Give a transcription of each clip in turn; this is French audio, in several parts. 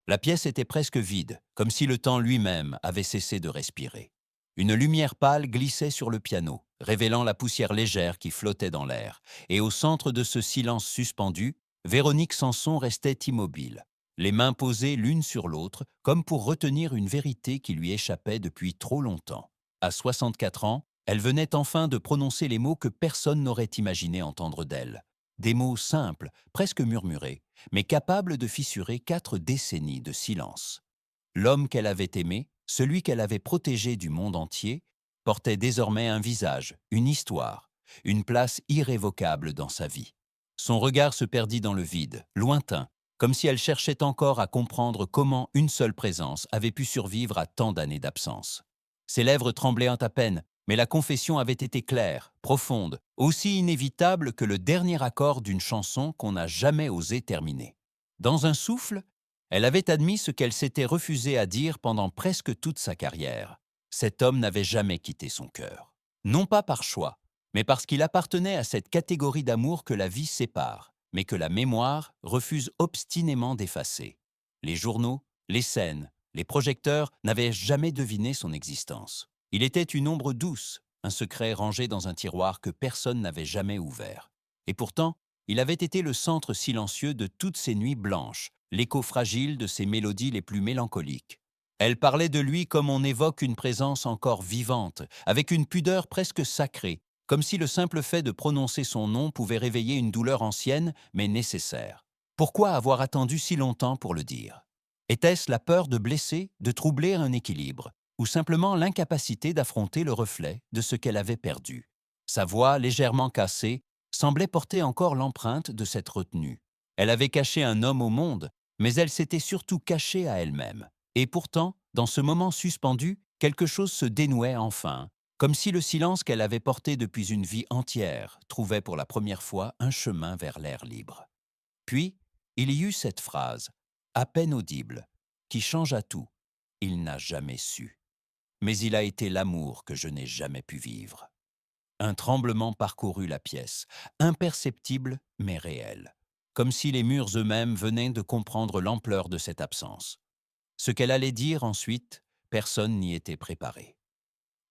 La pièce était presque vide, comme si le temps lui-même avait cessé de respirer. Une lumière pâle glissait sur le piano, révélant la poussière légère qui flottait dans l'air, et au centre de ce silence suspendu, Véronique Sanson restait immobile, les mains posées l'une sur l'autre, comme pour retenir une vérité qui lui échappait depuis trop longtemps. À 64 ans, elle venait enfin de prononcer les mots que personne n'aurait imaginé entendre d'elle. Des mots simples, presque murmurés, mais capables de fissurer 4 décennies de silence. L'homme qu'elle avait aimé, celui qu'elle avait protégé du monde entier, portait désormais un visage, une histoire, une place irrévocable dans sa vie. Son regard se perdit dans le vide, lointain, comme si elle cherchait encore à comprendre comment une seule présence avait pu survivre à tant d'années d'absence. Ses lèvres tremblaient à peine, mais la confession avait été claire, profonde, aussi inévitable que le dernier accord d'une chanson qu'on n'a jamais osé terminer. Dans un souffle, elle avait admis ce qu'elle s'était refusée à dire pendant presque toute sa carrière. Cet homme n'avait jamais quitté son cœur. Non pas par choix, mais parce qu'il appartenait à cette catégorie d'amour que la vie sépare, mais que la mémoire refuse obstinément d'effacer. Les journaux, les scènes, les projecteurs n'avaient jamais deviné son existence. Il était une ombre douce, un secret rangé dans un tiroir que personne n'avait jamais ouvert. Et pourtant, il avait été le centre silencieux de toutes ces nuits blanches, l'écho fragile de ses mélodies les plus mélancoliques. Elle parlait de lui comme on évoque une présence encore vivante, avec une pudeur presque sacrée, comme si le simple fait de prononcer son nom pouvait réveiller une douleur ancienne, mais nécessaire. Pourquoi avoir attendu si longtemps pour le dire? Était-ce la peur de blesser, de troubler un équilibre, ou simplement l'incapacité d'affronter le reflet de ce qu'elle avait perdu? Sa voix, légèrement cassée, semblait porter encore l'empreinte de cette retenue. Elle avait caché un homme au monde, mais elle s'était surtout cachée à elle-même. Et pourtant, dans ce moment suspendu, quelque chose se dénouait enfin, comme si le silence qu'elle avait porté depuis une vie entière trouvait pour la première fois un chemin vers l'air libre. Puis, il y eut cette phrase, à peine audible, qui changea tout. Il n'a jamais su. Mais il a été l'amour que je n'ai jamais pu vivre. Un tremblement parcourut la pièce, imperceptible mais réel, comme si les murs eux-mêmes venaient de comprendre l'ampleur de cette absence. Ce qu'elle allait dire ensuite, personne n'y était préparé.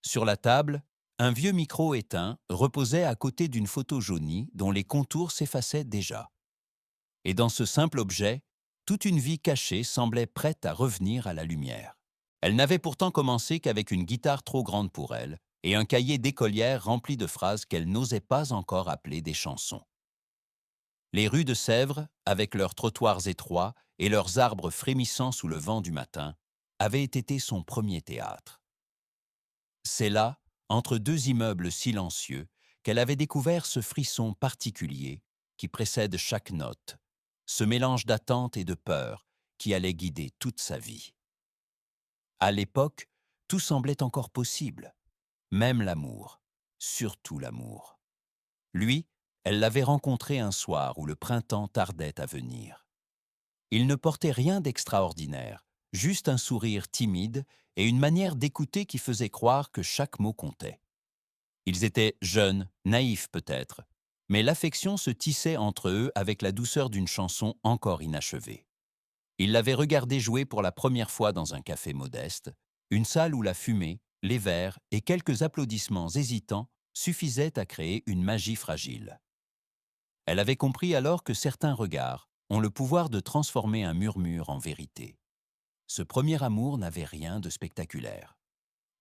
Sur la table, un vieux micro éteint reposait à côté d'une photo jaunie dont les contours s'effaçaient déjà. Et dans ce simple objet, toute une vie cachée semblait prête à revenir à la lumière. Elle n'avait pourtant commencé qu'avec une guitare trop grande pour elle et un cahier d'écolière rempli de phrases qu'elle n'osait pas encore appeler des chansons. Les rues de Sèvres, avec leurs trottoirs étroits et leurs arbres frémissant sous le vent du matin, avaient été son premier théâtre. C'est là, entre 2 immeubles silencieux, qu'elle avait découvert ce frisson particulier qui précède chaque note, ce mélange d'attente et de peur qui allait guider toute sa vie. À l'époque, tout semblait encore possible, même l'amour, surtout l'amour. Lui, elle l'avait rencontré un soir où le printemps tardait à venir. Il ne portait rien d'extraordinaire, juste un sourire timide et une manière d'écouter qui faisait croire que chaque mot comptait. Ils étaient jeunes, naïfs peut-être, mais l'affection se tissait entre eux avec la douceur d'une chanson encore inachevée. Il l'avait regardé jouer pour la première fois dans un café modeste, une salle où la fumée, les verres et quelques applaudissements hésitants suffisaient à créer une magie fragile. Elle avait compris alors que certains regards ont le pouvoir de transformer un murmure en vérité. Ce premier amour n'avait rien de spectaculaire.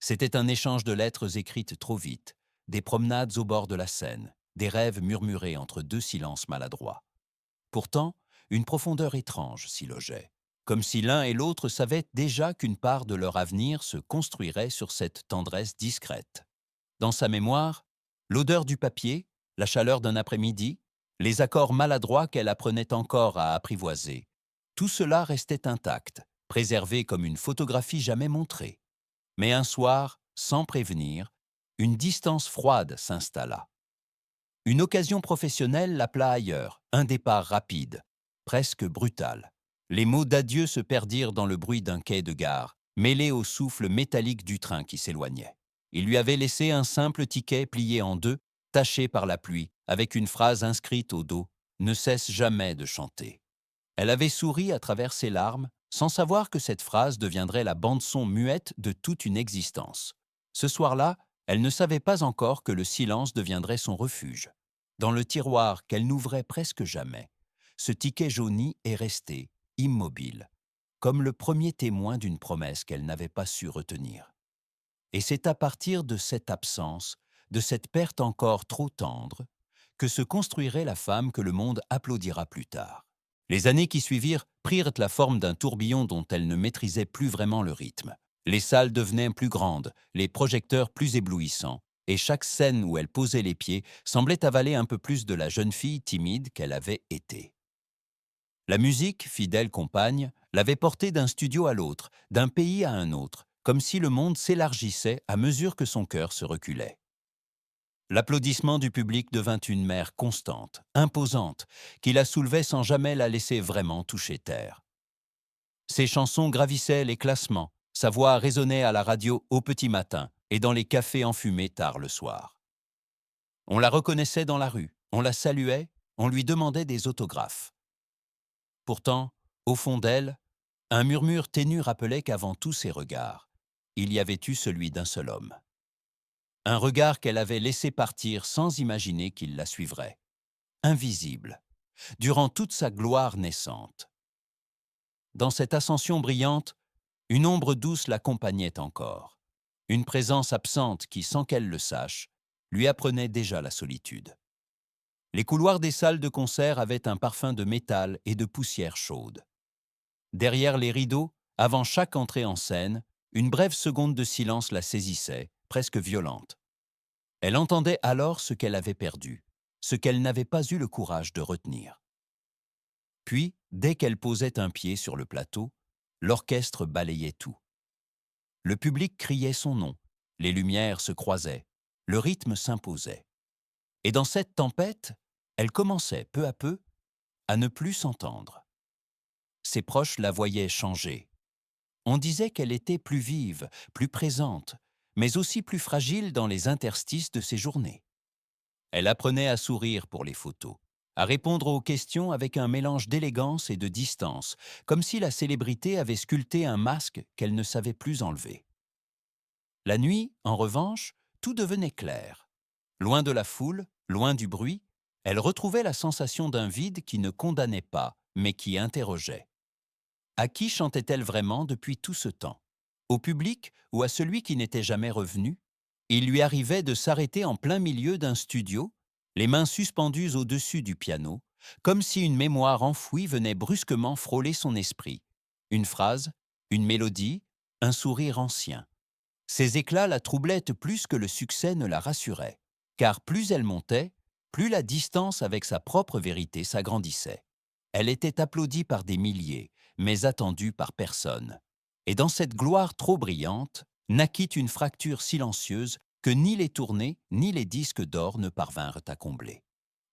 C'était un échange de lettres écrites trop vite, des promenades au bord de la Seine, des rêves murmurés entre 2 silences maladroits. Pourtant, une profondeur étrange s'y logeait, comme si l'un et l'autre savaient déjà qu'une part de leur avenir se construirait sur cette tendresse discrète. Dans sa mémoire, l'odeur du papier, la chaleur d'un après-midi, les accords maladroits qu'elle apprenait encore à apprivoiser, tout cela restait intact, préservé comme une photographie jamais montrée. Mais un soir, sans prévenir, une distance froide s'installa. Une occasion professionnelle l'appela ailleurs, un départ rapide, presque brutal. Les mots d'adieu se perdirent dans le bruit d'un quai de gare, mêlés au souffle métallique du train qui s'éloignait. Il lui avait laissé un simple ticket plié en deux, taché par la pluie, avec une phrase inscrite au dos « Ne cesse jamais de chanter ». Elle avait souri à travers ses larmes, sans savoir que cette phrase deviendrait la bande-son muette de toute une existence. Ce soir-là, elle ne savait pas encore que le silence deviendrait son refuge. Dans le tiroir qu'elle n'ouvrait presque jamais, ce ticket jauni est resté, immobile, comme le premier témoin d'une promesse qu'elle n'avait pas su retenir. Et c'est à partir de cette absence, de cette perte encore trop tendre, que se construirait la femme que le monde applaudira plus tard. Les années qui suivirent prirent la forme d'un tourbillon dont elle ne maîtrisait plus vraiment le rythme. Les salles devenaient plus grandes, les projecteurs plus éblouissants, et chaque scène où elle posait les pieds semblait avaler un peu plus de la jeune fille timide qu'elle avait été. La musique, fidèle compagne, l'avait portée d'un studio à l'autre, d'un pays à un autre, comme si le monde s'élargissait à mesure que son cœur se reculait. L'applaudissement du public devint une mer constante, imposante, qui la soulevait sans jamais la laisser vraiment toucher terre. Ses chansons gravissaient les classements, sa voix résonnait à la radio au petit matin et dans les cafés enfumés tard le soir. On la reconnaissait dans la rue, on la saluait, on lui demandait des autographes. Pourtant, au fond d'elle, un murmure ténu rappelait qu'avant tous ces regards, il y avait eu celui d'un seul homme. Un regard qu'elle avait laissé partir sans imaginer qu'il la suivrait. Invisible, durant toute sa gloire naissante. Dans cette ascension brillante, une ombre douce l'accompagnait encore. Une présence absente qui, sans qu'elle le sache, lui apprenait déjà la solitude. Les couloirs des salles de concert avaient un parfum de métal et de poussière chaude. Derrière les rideaux, avant chaque entrée en scène, une brève seconde de silence la saisissait, presque violente. Elle entendait alors ce qu'elle avait perdu, ce qu'elle n'avait pas eu le courage de retenir. Puis, dès qu'elle posait un pied sur le plateau, l'orchestre balayait tout. Le public criait son nom, les lumières se croisaient, le rythme s'imposait. Et dans cette tempête, elle commençait, peu à peu, à ne plus s'entendre. Ses proches la voyaient changer. On disait qu'elle était plus vive, plus présente, mais aussi plus fragile dans les interstices de ses journées. Elle apprenait à sourire pour les photos, à répondre aux questions avec un mélange d'élégance et de distance, comme si la célébrité avait sculpté un masque qu'elle ne savait plus enlever. La nuit, en revanche, tout devenait clair. Loin de la foule, loin du bruit, elle retrouvait la sensation d'un vide qui ne condamnait pas, mais qui interrogeait. À qui chantait-elle vraiment depuis tout ce temps? Au public ou à celui qui n'était jamais revenu? Il lui arrivait de s'arrêter en plein milieu d'un studio, les mains suspendues au-dessus du piano, comme si une mémoire enfouie venait brusquement frôler son esprit. Une phrase, une mélodie, un sourire ancien. Ces éclats la troublaient plus que le succès ne la rassurait, car plus elle montait, plus la distance avec sa propre vérité s'agrandissait. Elle était applaudie par des milliers, mais attendue par personne. Et dans cette gloire trop brillante, naquit une fracture silencieuse que ni les tournées ni les disques d'or ne parvinrent à combler.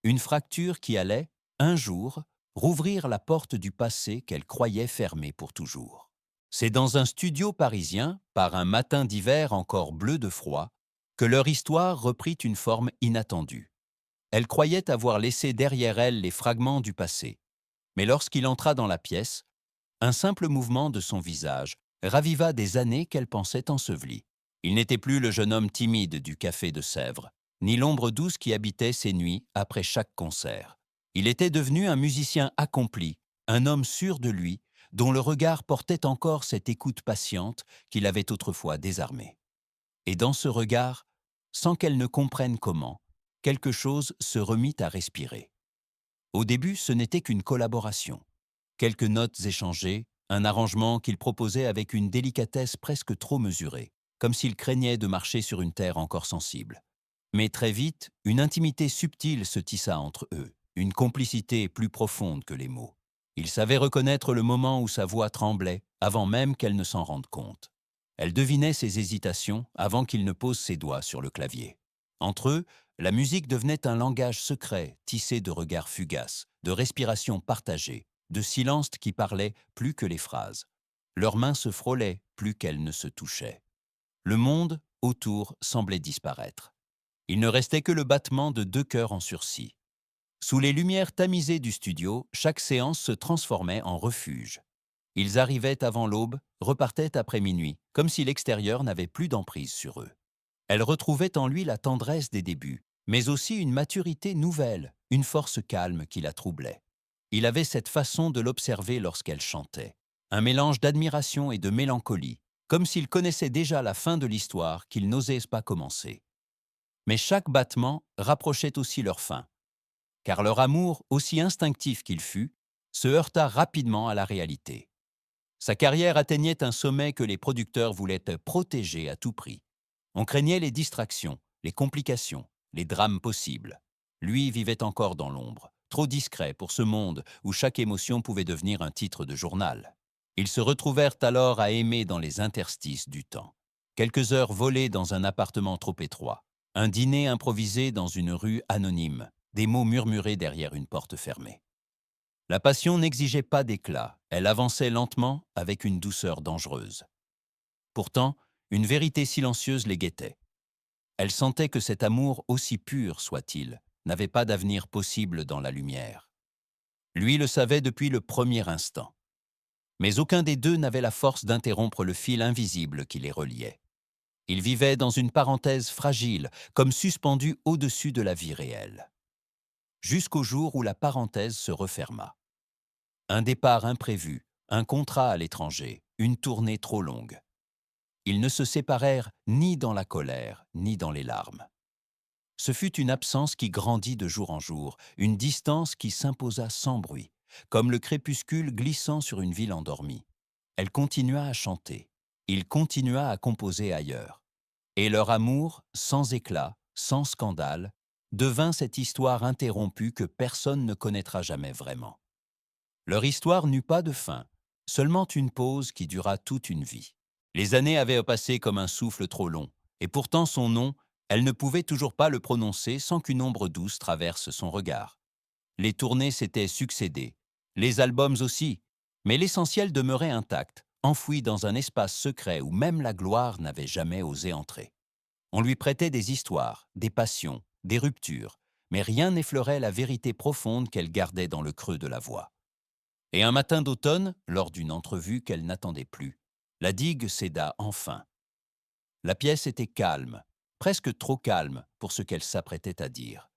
Une fracture qui allait, un jour, rouvrir la porte du passé qu'elle croyait fermée pour toujours. C'est dans un studio parisien, par un matin d'hiver encore bleu de froid, que leur histoire reprit une forme inattendue. Elle croyait avoir laissé derrière elle les fragments du passé. Mais lorsqu'il entra dans la pièce, un simple mouvement de son visage raviva des années qu'elle pensait ensevelies. Il n'était plus le jeune homme timide du café de Sèvres, ni l'ombre douce qui habitait ses nuits après chaque concert. Il était devenu un musicien accompli, un homme sûr de lui, dont le regard portait encore cette écoute patiente qui l'avait autrefois désarmé. Et dans ce regard, sans qu'elle ne comprenne comment, quelque chose se remit à respirer. Au début, ce n'était qu'une collaboration. Quelques notes échangées, un arrangement qu'il proposait avec une délicatesse presque trop mesurée, comme s'il craignait de marcher sur une terre encore sensible. Mais très vite, une intimité subtile se tissa entre eux, une complicité plus profonde que les mots. Il savait reconnaître le moment où sa voix tremblait, avant même qu'elle ne s'en rende compte. Elle devinait ses hésitations avant qu'il ne pose ses doigts sur le clavier. Entre eux, la musique devenait un langage secret, tissé de regards fugaces, de respirations partagées, de silences qui parlaient plus que les phrases. Leurs mains se frôlaient plus qu'elles ne se touchaient. Le monde, autour, semblait disparaître. Il ne restait que le battement de deux cœurs en sursis. Sous les lumières tamisées du studio, chaque séance se transformait en refuge. Ils arrivaient avant l'aube, repartaient après minuit, comme si l'extérieur n'avait plus d'emprise sur eux. Elle retrouvait en lui la tendresse des débuts, mais aussi une maturité nouvelle, une force calme qui la troublait. Il avait cette façon de l'observer lorsqu'elle chantait, un mélange d'admiration et de mélancolie, comme s'il connaissait déjà la fin de l'histoire qu'il n'osait pas commencer. Mais chaque battement rapprochait aussi leur fin, car leur amour, aussi instinctif qu'il fût, se heurta rapidement à la réalité. Sa carrière atteignait un sommet que les producteurs voulaient protéger à tout prix. On craignait les distractions, les complications, les drames possibles. Lui vivait encore dans l'ombre, trop discret pour ce monde où chaque émotion pouvait devenir un titre de journal. Ils se retrouvèrent alors à aimer dans les interstices du temps. Quelques heures volées dans un appartement trop étroit, un dîner improvisé dans une rue anonyme, des mots murmurés derrière une porte fermée. La passion n'exigeait pas d'éclat, elle avançait lentement avec une douceur dangereuse. Pourtant, une vérité silencieuse les guettait. Elle sentait que cet amour, aussi pur soit-il, n'avait pas d'avenir possible dans la lumière. Lui le savait depuis le premier instant. Mais aucun des deux n'avait la force d'interrompre le fil invisible qui les reliait. Ils vivaient dans une parenthèse fragile, comme suspendus au-dessus de la vie réelle. Jusqu'au jour où la parenthèse se referma. Un départ imprévu, un contrat à l'étranger, une tournée trop longue. Ils ne se séparèrent ni dans la colère, ni dans les larmes. Ce fut une absence qui grandit de jour en jour, une distance qui s'imposa sans bruit, comme le crépuscule glissant sur une ville endormie. Elle continua à chanter, il continua à composer ailleurs. Et leur amour, sans éclat, sans scandale, devint cette histoire interrompue que personne ne connaîtra jamais vraiment. Leur histoire n'eut pas de fin, seulement une pause qui dura toute une vie. Les années avaient passé comme un souffle trop long, et pourtant son nom, elle ne pouvait toujours pas le prononcer sans qu'une ombre douce traverse son regard. Les tournées s'étaient succédées, les albums aussi, mais l'essentiel demeurait intact, enfoui dans un espace secret où même la gloire n'avait jamais osé entrer. On lui prêtait des histoires, des passions, des ruptures, mais rien n'effleurait la vérité profonde qu'elle gardait dans le creux de la voix. Et un matin d'automne, lors d'une entrevue qu'elle n'attendait plus, la digue céda enfin. La pièce était calme, presque trop calme pour ce qu'elle s'apprêtait à dire.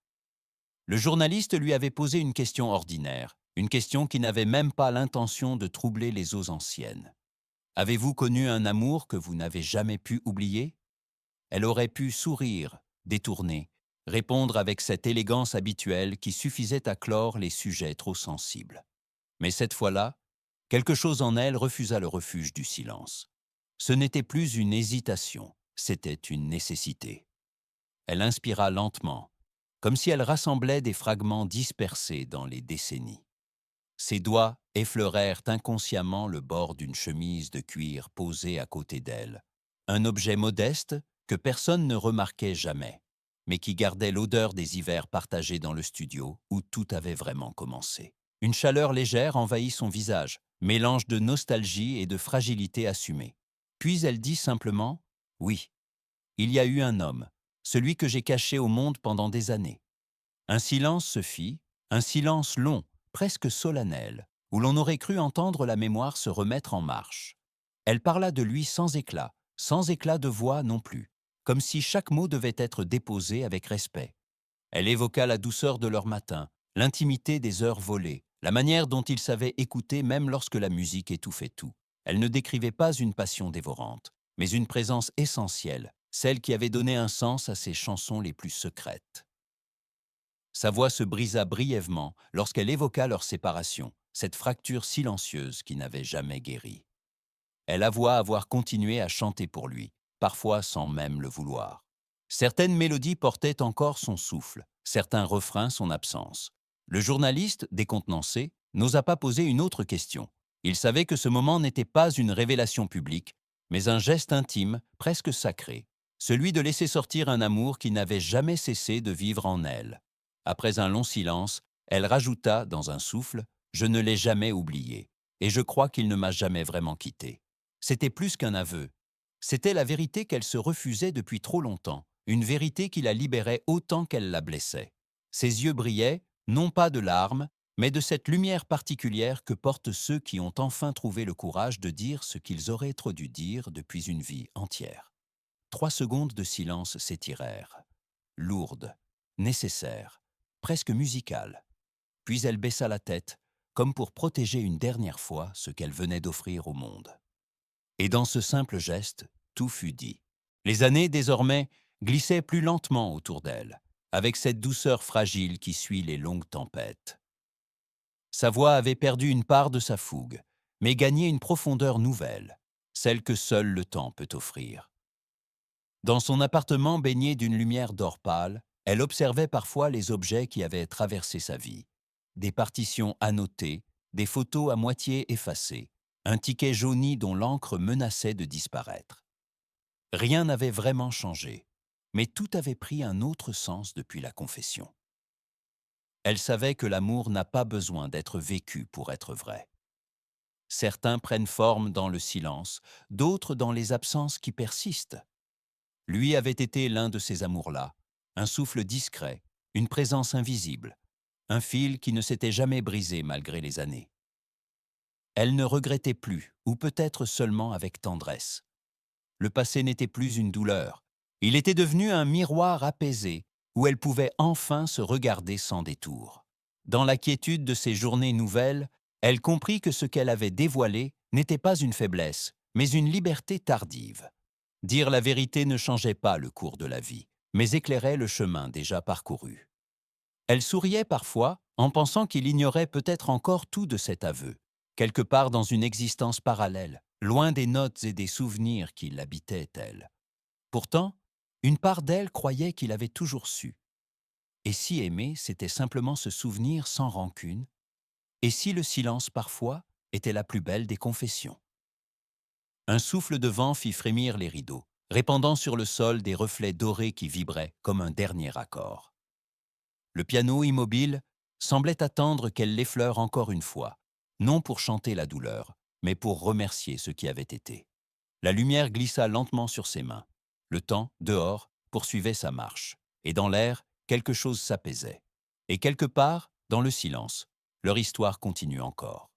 Le journaliste lui avait posé une question ordinaire, une question qui n'avait même pas l'intention de troubler les eaux anciennes. « Avez-vous connu un amour que vous n'avez jamais pu oublier ?» Elle aurait pu sourire, détourner, répondre avec cette élégance habituelle qui suffisait à clore les sujets trop sensibles. Mais cette fois-là, quelque chose en elle refusa le refuge du silence. Ce n'était plus une hésitation, c'était une nécessité. Elle inspira lentement, comme si elle rassemblait des fragments dispersés dans les décennies. Ses doigts effleurèrent inconsciemment le bord d'une chemise de cuir posée à côté d'elle, un objet modeste que personne ne remarquait jamais, mais qui gardait l'odeur des hivers partagés dans le studio où tout avait vraiment commencé. Une chaleur légère envahit son visage, mélange de nostalgie et de fragilité assumée. Puis elle dit simplement « Oui, il y a eu un homme, celui que j'ai caché au monde pendant des années. » Un silence se fit, un silence long, presque solennel, où l'on aurait cru entendre la mémoire se remettre en marche. Elle parla de lui sans éclat de voix non plus, comme si chaque mot devait être déposé avec respect. Elle évoqua la douceur de leur matin, l'intimité des heures volées, la manière dont ils savaient écouter même lorsque la musique étouffait tout. Elle ne décrivait pas une passion dévorante, mais une présence essentielle, celle qui avait donné un sens à ses chansons les plus secrètes. Sa voix se brisa brièvement lorsqu'elle évoqua leur séparation, cette fracture silencieuse qui n'avait jamais guéri. Elle avoua avoir continué à chanter pour lui, parfois sans même le vouloir. Certaines mélodies portaient encore son souffle, certains refrains son absence. Le journaliste, décontenancé, n'osa pas poser une autre question. Il savait que ce moment n'était pas une révélation publique, mais un geste intime, presque sacré, celui de laisser sortir un amour qui n'avait jamais cessé de vivre en elle. Après un long silence, elle rajouta dans un souffle « Je ne l'ai jamais oublié, et je crois qu'il ne m'a jamais vraiment quitté. » C'était plus qu'un aveu. C'était la vérité qu'elle se refusait depuis trop longtemps, une vérité qui la libérait autant qu'elle la blessait. Ses yeux brillaient, non pas de larmes, mais de cette lumière particulière que portent ceux qui ont enfin trouvé le courage de dire ce qu'ils auraient trop dû dire depuis une vie entière. 3 secondes de silence s'étirèrent, lourdes, nécessaires, presque musicales. Puis elle baissa la tête, comme pour protéger une dernière fois ce qu'elle venait d'offrir au monde. Et dans ce simple geste, tout fut dit. Les années, désormais, glissaient plus lentement autour d'elle, avec cette douceur fragile qui suit les longues tempêtes. Sa voix avait perdu une part de sa fougue, mais gagné une profondeur nouvelle, celle que seul le temps peut offrir. Dans son appartement baigné d'une lumière d'or pâle, elle observait parfois les objets qui avaient traversé sa vie. Des partitions annotées, des photos à moitié effacées, un ticket jauni dont l'encre menaçait de disparaître. Rien n'avait vraiment changé, mais tout avait pris un autre sens depuis la confession. Elle savait que l'amour n'a pas besoin d'être vécu pour être vrai. Certains prennent forme dans le silence, d'autres dans les absences qui persistent. Lui avait été l'un de ces amours-là, un souffle discret, une présence invisible, un fil qui ne s'était jamais brisé malgré les années. Elle ne regrettait plus, ou peut-être seulement avec tendresse. Le passé n'était plus une douleur, il était devenu un miroir apaisé, où elle pouvait enfin se regarder sans détour. Dans la quiétude de ces journées nouvelles, elle comprit que ce qu'elle avait dévoilé n'était pas une faiblesse, mais une liberté tardive. Dire la vérité ne changeait pas le cours de la vie, mais éclairait le chemin déjà parcouru. Elle souriait parfois en pensant qu'il ignorait peut-être encore tout de cet aveu, quelque part dans une existence parallèle, loin des notes et des souvenirs qui l'habitaient elle. Pourtant, une part d'elle croyait qu'il avait toujours su. Et si aimer, c'était simplement se souvenir sans rancune, et si le silence parfois était la plus belle des confessions. Un souffle de vent fit frémir les rideaux, répandant sur le sol des reflets dorés qui vibraient comme un dernier accord. Le piano immobile semblait attendre qu'elle l'effleure encore une fois, non pour chanter la douleur, mais pour remercier ce qui avait été. La lumière glissa lentement sur ses mains. Le temps, dehors, poursuivait sa marche, et dans l'air, quelque chose s'apaisait. Et quelque part, dans le silence, leur histoire continue encore.